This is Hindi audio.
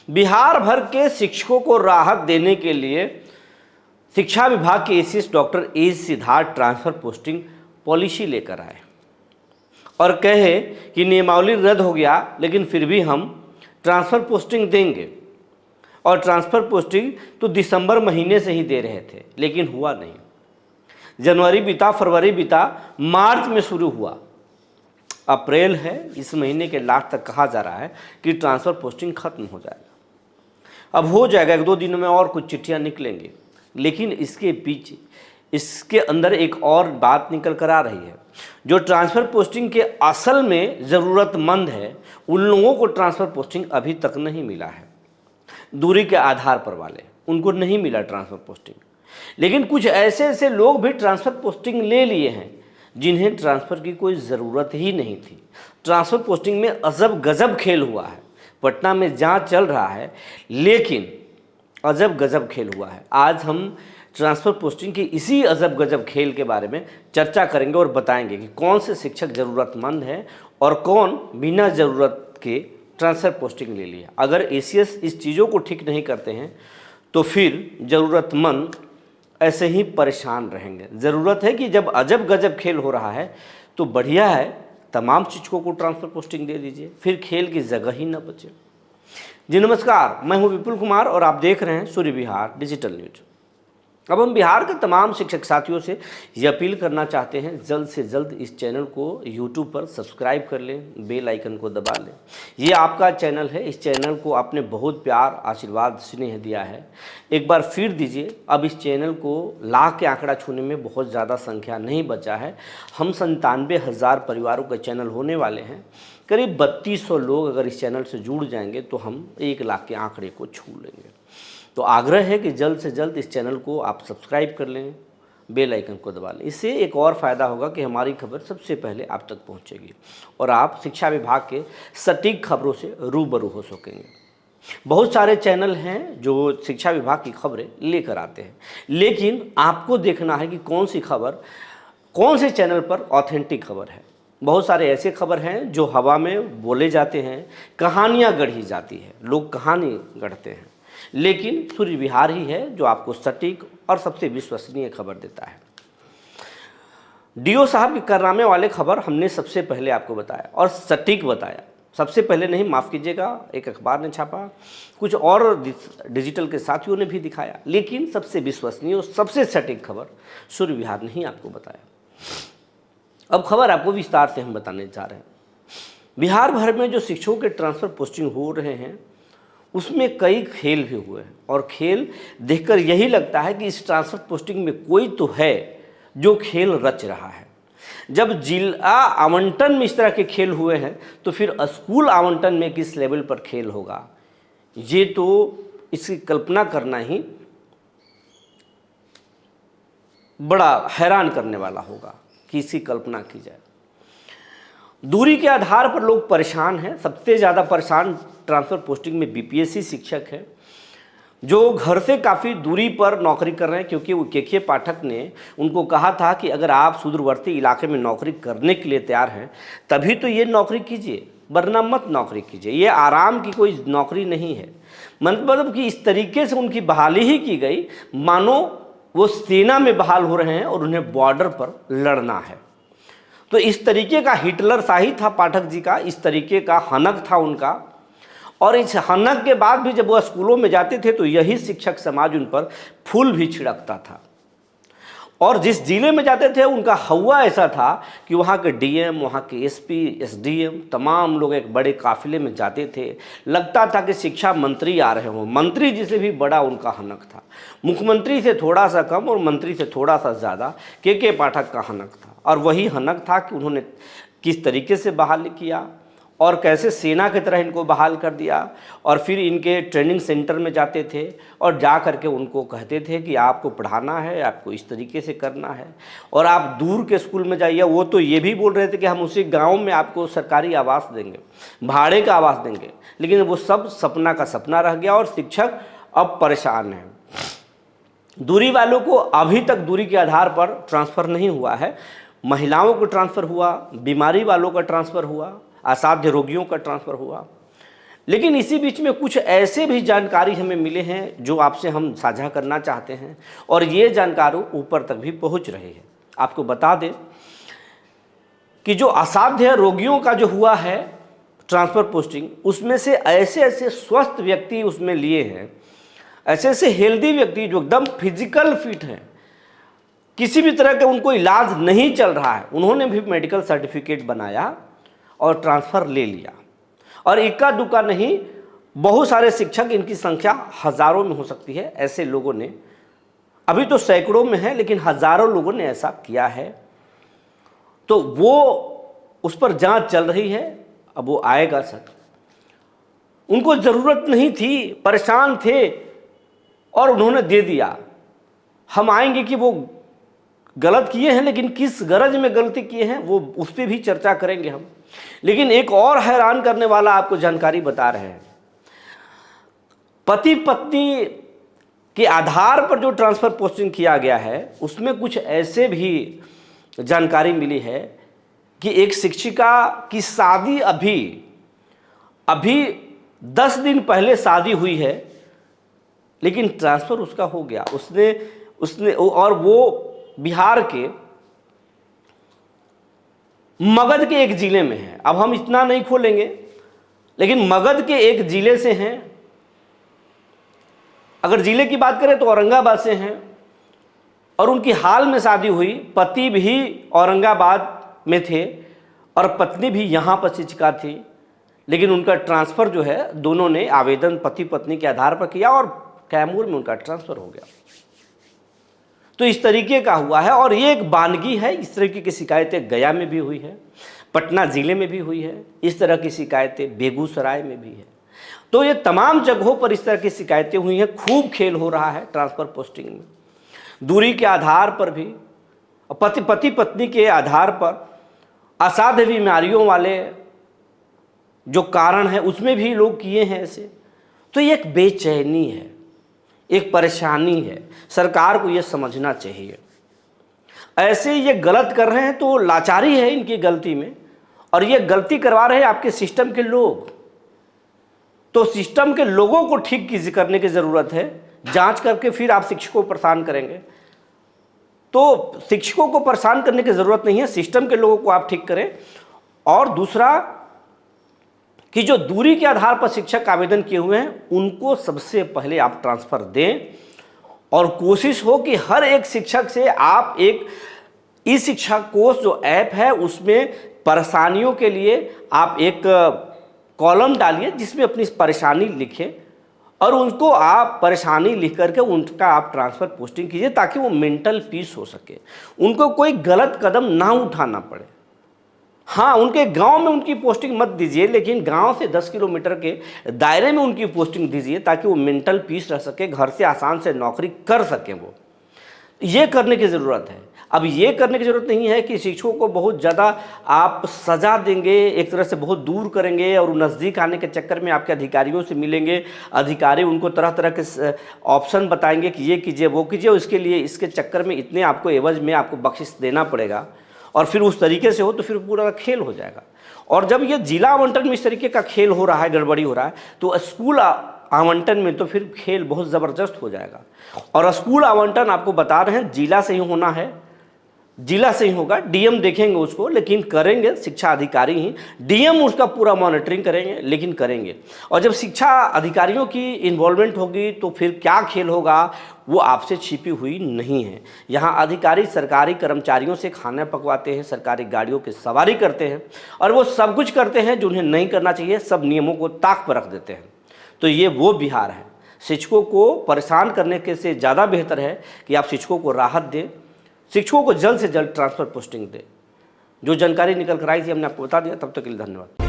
बिहार भर के शिक्षकों को राहत देने के लिए शिक्षा विभाग के ACS doctor A Siddharth transfer posting policy लेकर आए और कहे कि नियमावली रद्द हो गया लेकिन फिर भी हम ट्रांसफ़र पोस्टिंग देंगे। और ट्रांसफ़र पोस्टिंग तो दिसंबर महीने से ही दे रहे थे लेकिन हुआ नहीं। जनवरी बीता, फरवरी बीता, मार्च में शुरू हुआ, अप्रैल है, इस महीने के लास्ट तक कहा जा रहा है कि ट्रांसफ़र पोस्टिंग खत्म हो जाएगा। अब हो जाएगा, 1-2 दिनों में और कुछ चिट्ठियाँ निकलेंगी। लेकिन इसके पीछे इसके अंदर एक और बात निकल कर आ रही है। जो ट्रांसफ़र पोस्टिंग के असल में ज़रूरतमंद है उन लोगों को ट्रांसफ़र पोस्टिंग अभी तक नहीं मिला है। दूरी के आधार पर वाले उनको नहीं मिला ट्रांसफ़र पोस्टिंग। लेकिन कुछ ऐसे लोग भी ट्रांसफ़र पोस्टिंग ले लिए हैं जिन्हें ट्रांसफ़र की कोई ज़रूरत ही नहीं थी। ट्रांसफ़र पोस्टिंग में अजब गजब खेल हुआ है। पटना में जांच चल रहा है लेकिन अजब गजब खेल हुआ है। आज हम ट्रांसफ़र पोस्टिंग की इसी अजब गजब खेल के बारे में चर्चा करेंगे और बताएंगे कि कौन से शिक्षक ज़रूरतमंद हैं और कौन बिना ज़रूरत के ट्रांसफ़र पोस्टिंग ले लिया। अगर एसीएस इस चीज़ों को ठीक नहीं करते हैं तो फिर ज़रूरतमंद ऐसे ही परेशान रहेंगे। ज़रूरत है कि जब अजब गजब खेल हो रहा है तो बढ़िया है तमाम शिक्षकों को ट्रांसफ़र पोस्टिंग दे दीजिए, फिर खेल की जगह ही न बचे। जी नमस्कार, मैं हूं विपुल कुमार और आप देख रहे हैं सूर्य विहार डिजिटल न्यूज। अब हम बिहार के तमाम शिक्षक साथियों से ये अपील करना चाहते हैं जल्द से जल्द इस चैनल को यूट्यूब पर सब्सक्राइब कर लें, बेल आइकन को दबा लें। ये आपका चैनल है, इस चैनल को आपने बहुत प्यार, आशीर्वाद, स्नेह दिया है, एक बार फिर दीजिए। अब इस चैनल को लाख के आंकड़ा छूने में बहुत ज़्यादा संख्या नहीं बचा है। हम 97,000 परिवारों का चैनल होने वाले हैं। करीब 3200 लोग अगर इस चैनल से जुड़ जाएंगे तो हम 1 लाख के आंकड़े को छू लेंगे। तो आग्रह है कि जल्द से जल्द इस चैनल को आप सब्सक्राइब कर लें, बेल आइकन को दबा लें। इससे एक और फ़ायदा होगा कि हमारी खबर सबसे पहले आप तक पहुंचेगी और आप शिक्षा विभाग के सटीक खबरों से रूबरू हो सकेंगे। बहुत सारे चैनल हैं जो शिक्षा विभाग की खबरें लेकर आते हैं, लेकिन आपको देखना है कि कौन सी खबर कौन से चैनल पर ऑथेंटिक खबर है। बहुत सारे ऐसे खबर हैं जो हवा में बोले जाते हैं, कहानियाँ गढ़ी जाती है, लोग कहानी गढ़ते हैं, लेकिन सूर्य विहार ही है जो आपको सटीक और सबसे विश्वसनीय खबर देता है। डीओ साहब के करारनामे वाले खबर हमने सबसे पहले आपको बताया और सटीक बताया। सबसे पहले नहीं, माफ़ कीजिएगा, एक अखबार ने छापा, कुछ और डिजिटल के साथियों ने भी दिखाया, लेकिन सबसे विश्वसनीय और सबसे सटीक खबर सूर्य विहार ने ही आपको बताया। अब खबर आपको विस्तार से हम बताने जा रहे हैं। बिहार भर में जो शिक्षकों के ट्रांसफ़र पोस्टिंग हो रहे हैं उसमें कई खेल भी हुए हैं और खेल देखकर यही लगता है कि इस ट्रांसफ़र पोस्टिंग में कोई तो है जो खेल रच रहा है। जब जिला आवंटन में इस तरह के खेल हुए हैं तो फिर स्कूल आवंटन में किस लेवल पर खेल होगा, ये तो इसकी कल्पना करना ही बड़ा हैरान करने वाला होगा कि इसकी कल्पना की जाए। दूरी के आधार पर लोग परेशान हैं। सबसे ज़्यादा परेशान ट्रांसफ़र पोस्टिंग में बीपीएससी शिक्षक हैं जो घर से काफ़ी दूरी पर नौकरी कर रहे हैं, क्योंकि वो केके पाठक ने उनको कहा था कि अगर आप सुदूरवर्ती इलाके में नौकरी करने के लिए तैयार हैं तभी तो ये नौकरी कीजिए, वरना मत नौकरी कीजिए। ये आराम की कोई नौकरी नहीं है। मतलब कि इस तरीके से उनकी बहाली ही की गई मानो वो सेना में बहाल हो रहे हैं और उन्हें बॉर्डर पर लड़ना है। तो इस तरीके का हिटलर शाही था पाठक जी का, इस तरीके का हनक था उनका। और इस हनक के बाद भी जब वह स्कूलों में जाते थे तो यही शिक्षक समाज उन पर फूल भी छिड़कता था। और जिस जिले में जाते थे उनका हवा ऐसा था कि वहाँ के डीएम, वहाँ के एसपी, एसडीएम तमाम लोग एक बड़े काफिले में जाते थे। लगता था कि शिक्षा मंत्री आ रहे हों। मंत्री जी से भी बड़ा उनका हनक था। मुख्यमंत्री से थोड़ा सा कम और मंत्री से थोड़ा सा ज़्यादा केके पाठक का हनक था। और वही हनक था कि उन्होंने किस तरीके से बहाल किया और कैसे सेना की तरह इनको बहाल कर दिया। और फिर इनके ट्रेनिंग सेंटर में जाते थे और जा कर के उनको कहते थे कि आपको पढ़ाना है, आपको इस तरीके से करना है और आप दूर के स्कूल में जाइए। वो तो ये भी बोल रहे थे कि हम उसी गांव में आपको सरकारी आवास देंगे, भाड़े का आवास देंगे, लेकिन वो सब सपना का सपना रह गया और शिक्षक अब परेशान हैं। दूरी वालों को अभी तक दूरी के आधार पर ट्रांसफ़र नहीं हुआ है। महिलाओं को ट्रांसफ़र हुआ, बीमारी वालों का ट्रांसफ़र हुआ, असाध्य रोगियों का ट्रांसफ़र हुआ, लेकिन इसी बीच में कुछ ऐसे भी जानकारी हमें मिले हैं जो आपसे हम साझा करना चाहते हैं और ये जानकारी ऊपर तक भी पहुंच रही है। आपको बता दें कि जो असाध्य रोगियों का जो हुआ है ट्रांसफ़र पोस्टिंग, उसमें से ऐसे ऐसे स्वस्थ व्यक्ति उसमें लिए हैं, ऐसे ऐसे हेल्दी व्यक्ति जो एकदम फिजिकल फिट हैं, किसी भी तरह का उनको इलाज नहीं चल रहा है, उन्होंने भी मेडिकल सर्टिफिकेट बनाया और ट्रांसफ़र ले लिया। और इक्का दुक्का नहीं, बहुत सारे शिक्षक, इनकी संख्या हज़ारों में हो सकती है, ऐसे लोगों ने, अभी तो सैकड़ों में है लेकिन हज़ारों लोगों ने ऐसा किया है। तो वो उस पर जांच चल रही है, अब वो आएगा सर। उनको ज़रूरत नहीं थी, परेशान थे और उन्होंने दे दिया। हम आएंगे कि वो गलत किए हैं, लेकिन किस गरज में गलती किए हैं वो उस पर भी चर्चा करेंगे हम। लेकिन एक और हैरान करने वाला आपको जानकारी बता रहे हैं। पति पत्नी के आधार पर जो ट्रांसफ़र पोस्टिंग किया गया है, उसमें कुछ ऐसे भी जानकारी मिली है कि एक शिक्षिका की शादी अभी 10 दिन पहले शादी हुई है, लेकिन ट्रांसफ़र उसका हो गया। उसने और वो बिहार के मगध के एक ज़िले में है। अब हम इतना नहीं खोलेंगे, लेकिन मगध के एक ज़िले से हैं। अगर ज़िले की बात करें तो औरंगाबाद से हैं और उनकी हाल में शादी हुई। पति भी औरंगाबाद में थे और पत्नी भी यहाँ पर शिक्षिका थी, लेकिन उनका ट्रांसफ़र जो है, दोनों ने आवेदन पति पत्नी के आधार पर किया और कैमूर में उनका ट्रांसफ़र हो गया। तो इस तरीके का हुआ है और ये एक वानगी है। इस तरीके की शिकायतें गया में भी हुई है, पटना ज़िले में भी हुई है, इस तरह की शिकायतें बेगूसराय में भी है। तो ये तमाम जगहों पर इस तरह की शिकायतें हुई हैं। खूब खेल हो रहा है ट्रांसफ़र पोस्टिंग में, दूरी के आधार पर भी, पति पत्नी के आधार पर, असाध्य बीमारियों वाले जो कारण है उसमें भी लोग किए हैं ऐसे। तो ये एक बेचैनी है, एक परेशानी है। सरकार को ये समझना चाहिए। ऐसे ये गलत कर रहे हैं तो लाचारी है इनकी गलती में, और ये गलती करवा रहे हैं आपके सिस्टम के लोग। तो सिस्टम के लोगों को ठीक करने की ज़रूरत है। जांच करके फिर आप शिक्षकों को परेशान करेंगे, तो शिक्षकों को परेशान करने की ज़रूरत नहीं है, सिस्टम के लोगों को आप ठीक करें। और दूसरा कि जो दूरी के आधार पर शिक्षक आवेदन किए हुए हैं, उनको सबसे पहले आप ट्रांसफ़र दें और कोशिश हो कि हर एक शिक्षक से आप एक ई शिक्षा कोष जो ऐप है उसमें परेशानियों के लिए आप एक कॉलम डालिए जिसमें अपनी परेशानी लिखें और उनको आप परेशानी लिख करके उनका आप ट्रांसफ़र पोस्टिंग कीजिए, ताकि वो मेंटल पीस हो सके, उनको कोई गलत कदम ना उठाना पड़े। हाँ, उनके गांव में उनकी पोस्टिंग मत दीजिए, लेकिन गांव से 10 किलोमीटर के दायरे में उनकी पोस्टिंग दीजिए, ताकि वो मेंटल पीस रह सके, घर से आसान से नौकरी कर सकें। वो ये करने की ज़रूरत है। अब ये करने की ज़रूरत नहीं है कि शिक्षकों को बहुत ज़्यादा आप सज़ा देंगे, एक तरह से बहुत दूर करेंगे और नज़दीक आने के चक्कर में आपके अधिकारियों से मिलेंगे, अधिकारी उनको तरह तरह के ऑप्शन बताएंगे कि ये कीजिए वो कीजिए, इसके लिए इसके चक्कर में इतने आपको एवज में आपको बख्शिश देना पड़ेगा, और फिर उस तरीके से हो तो फिर पूरा खेल हो जाएगा। और जब ये जिला आवंटन में इस तरीके का खेल हो रहा है, गड़बड़ी हो रहा है, तो स्कूल आवंटन में तो फिर खेल बहुत ज़बरदस्त हो जाएगा। और स्कूल आवंटन आपको बता रहे हैं जिला से ही होना है, जिला से ही होगा। डीएम देखेंगे उसको, लेकिन करेंगे शिक्षा अधिकारी ही। डीएम उसका पूरा मॉनिटरिंग करेंगे, लेकिन करेंगे। और जब शिक्षा अधिकारियों की इन्वॉल्वमेंट होगी तो फिर क्या खेल होगा वो आपसे छिपी हुई नहीं है। यहाँ अधिकारी सरकारी कर्मचारियों से खाना पकवाते हैं, सरकारी गाड़ियों की सवारी करते हैं, और वो सब कुछ करते हैं जो उन्हें नहीं करना चाहिए, सब नियमों को ताक पर रख देते हैं। तो ये वो बिहार है। शिक्षकों को परेशान करने के से ज़्यादा बेहतर है कि आप शिक्षकों को राहत दें, शिक्षकों को जल्द से जल्द ट्रांसफ़र पोस्टिंग दें। जो जानकारी निकल कर आई थी हमने आपको बता दिया। तब तक के लिए धन्यवाद।